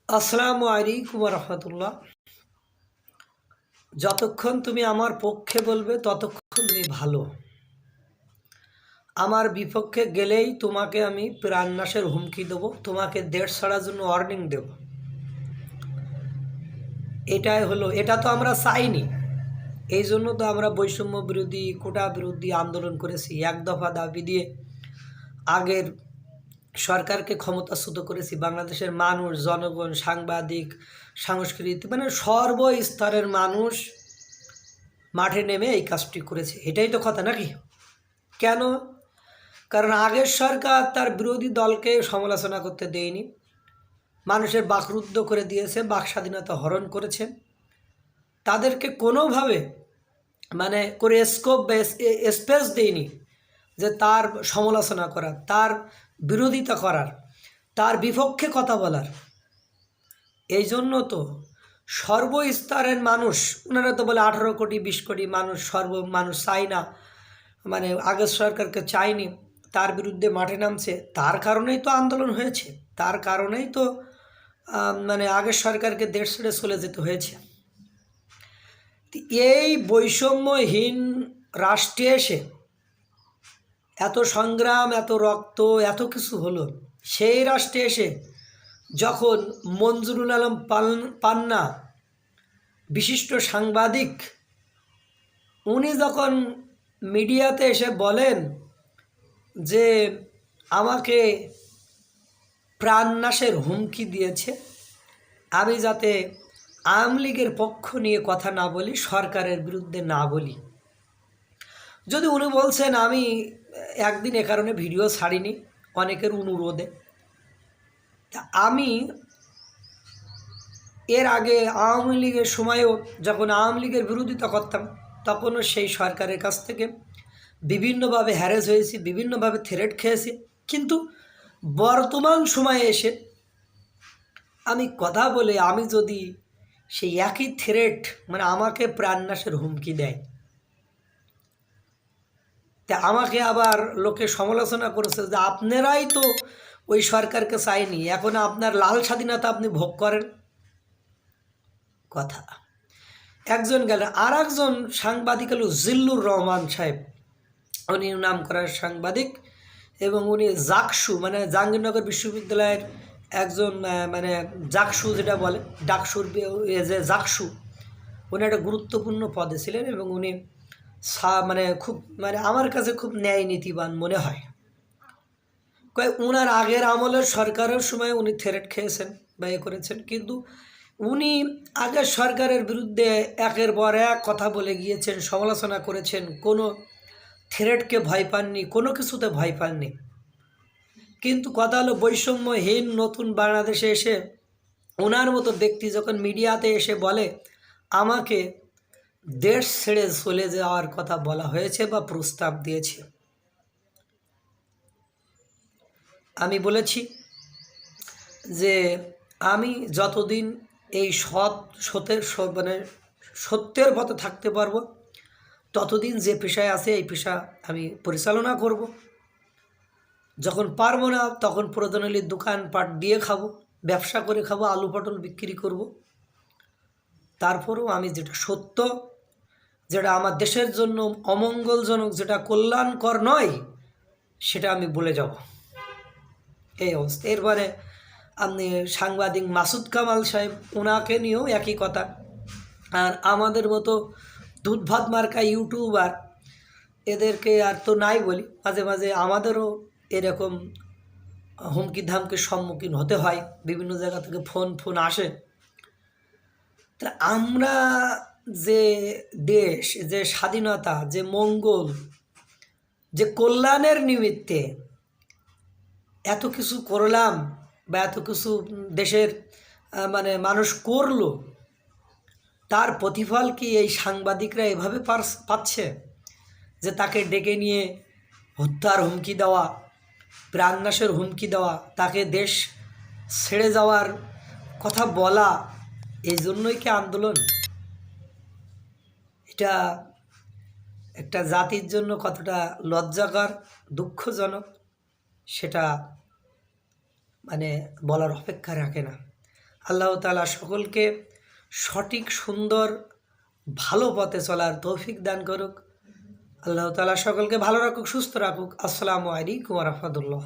আসসালামু আলাইকুম রহমতুল্লাহ। যতক্ষণ তুমি আমার পক্ষে বলবে ততক্ষণ তুমি ভালো। আমার বিপক্ষে গেলেই তোমাকে আমি প্রাণনাশের হুমকি দেবো, তোমাকে দেশ ছাড়ার জন্য ওয়ার্নিং দেব। এটা তো আমরা চাইনি। এই জন্য তো আমরা বৈষম্য বিরোধী, কোটা বিরোধী আন্দোলন করেছি, এক দফা দাবি দিয়ে আগের সরকারকে ক্ষমতাচ্যুত করেছি। বাংলাদেশের মানুষ, জনগণ, সাংবাদিক, সাংস্কৃতিক সর্বস্তরের মানুষ মাঠে নেমে এই কাজটি করেছে। এটাই তো কথা নাকি? কেন? কারণ আগের সরকার তার বিরোধী দলকে সমালোচনা করতে দেয়নি, মানুষের বাকরুদ্ধ করে দিয়েছে, বাক স্বাধীনতা হরণ করেছে, তাদেরকে কোনোভাবে করে স্কোপ বা স্পেস দেয়নি যে তার সমালোচনা করার, তার বিরোধিতা করার, তার বিপক্ষে কথা বলার। এই জন্য তো সর্বস্তরের মানুষ, ওনারা তো বলে 18 কোটি 20 কোটি মানুষ, মানুষ চায় না, আগের সরকারকে চায়নি, তার বিরুদ্ধে মাঠে নামছে। তার কারণেই তো আন্দোলন হয়েছে, তার কারণেই তো আগের সরকারকে দেশ ছেড়ে চলে যেতে হয়েছে। এই বৈষম্যহীন রাষ্ট্রে এসে এত সংগ্রাম, এত রক্ত, এত কিছু হলো, সেই রাষ্ট্রে এসে যখন মঞ্জুরুল আলম পান্না, বিশিষ্ট সাংবাদিক, উনি যখন মিডিয়াতে এসে বলেন যে আমাকে প্রাণনাশের হুমকি দিয়েছে, আমি যাতে আওয়ামী লীগের পক্ষ নিয়ে কথা না বলি, সরকারের বিরুদ্ধে না বলি। যদি উনি বলছেন আমি একদিন এ কারণে ভিডিও ছাড়িনি, অনেকের অনুরোধে, তা আমি এর আগে আওয়ামী লীগের সময়ও যখন আওয়ামী লীগের বিরোধিতা করতাম, তখনও সেই সরকারের কাছ থেকে বিভিন্নভাবে হ্যারেস হয়েছি, বিভিন্নভাবে থ্রেট খেয়েছি। কিন্তু বর্তমান সময়ে এসে আমি কথা বলে, আমি যদি সেই একই থ্রেট, আমাকে প্রাণনাশের হুমকি দেয়, তা আমাকে আবার লোকে সমালোচনা করেছে যে আপনারাই তো ওই সরকারকে চাইনি, এখন আপনার লাল স্বাধীনতা আপনি ভোগ করেন। কথা একজন গেলেন, আর একজন সাংবাদিক হল জিল্লুর রহমান সাহেব, উনি নাম করার সাংবাদিক, এবং উনি জাকসু জাহাঙ্গীরনগর বিশ্ববিদ্যালয়ের একজন জাকসু যেটা বলে ডাকসুর যে জাকসু, উনি একটা গুরুত্বপূর্ণ পদে ছিলেন, এবং উনি খুব আমার কাছে খুব ন্যায় নীতিবান মনে হয়। ওনার আগের আমলের সরকারের সময় উনি থ্রেট খেয়েছেন বা করেছেন, কিন্তু উনি আগের সরকারের বিরুদ্ধে একের পর এক কথা বলে গিয়েছেন, সমালোচনা করেছেন, কোনো থ্রেটকে ভয় পাননি, কোনো কিছুতে ভয় পাননি। কিন্তু কথা হলো বৈষম্যহীন নতুন বাংলাদেশে এসে ওনার মতো ব্যক্তি যখন মিডিয়াতে এসে বলে আমাকে দেশ ছেড়ে চলে যাওয়ার কথা বলা হয়েছে বা প্রস্তাব দিয়েছে, আমি বলেছি যে আমি যতদিন এই সত্যের পথে থাকতে পারবো, ততদিন যে পেশায় আছে এই পেশা আমি পরিচালনা করব। যখন পারবো না, তখন প্রয়োজনীয় দোকানপাট দিয়ে খাবো, ব্যবসা করে খাবো, আলু পটল বিক্রি করব। তারপরেও আমি যেটা সত্য, যেটা আমার দেশের জন্য অমঙ্গলজনক, যেটা কল্যাণকর নয়, সেটা আমি বলে যাব। এই অবস্থা। এরপরে আপনি সাংবাদিক মাসুদ কামাল সাহেব, ওনাকে নিয়েও একই কথা। আর আমাদের মতো দুধ ভাত মার্কা ইউটিউবার, এদেরকে আর তো নাই বলি, মাঝে মাঝে আমাদেরও এরকম হুমকি ধামকির সম্মুখীন হতে হয়, বিভিন্ন জায়গা থেকে ফোন আসে। তা আমরা যে দেশ, যে স্বাধীনতা, যে মঙ্গল, যে কল্যাণের নিমিত্তে এত কিছু করলাম বা এত কিছু দেশের মানুষ করলো, তার প্রতিফল কি এই সাংবাদিকরা এভাবে পাচ্ছে যে তাকে ডেকে নিয়ে হত্যার হুমকি দেওয়া, প্রাণনাশের হুমকি দেওয়া, তাকে দেশ ছেড়ে যাওয়ার কথা বলা? এই জন্যই কি আন্দোলন? এটা একটা জাতির জন্য কতটা লজ্জাকর, দুঃখজনক, সেটা বলার অপেক্ষা রাখে না। আল্লাহ তাআলা সকলকে সঠিক সুন্দর ভালো পথে চলার তৌফিক দান করুক। আল্লাহ তাআলা সকলকে ভালো রাখুক, সুস্থ রাখুক। আসসালামু আলাইকুম ওয়া রাহমাতুল্লাহ।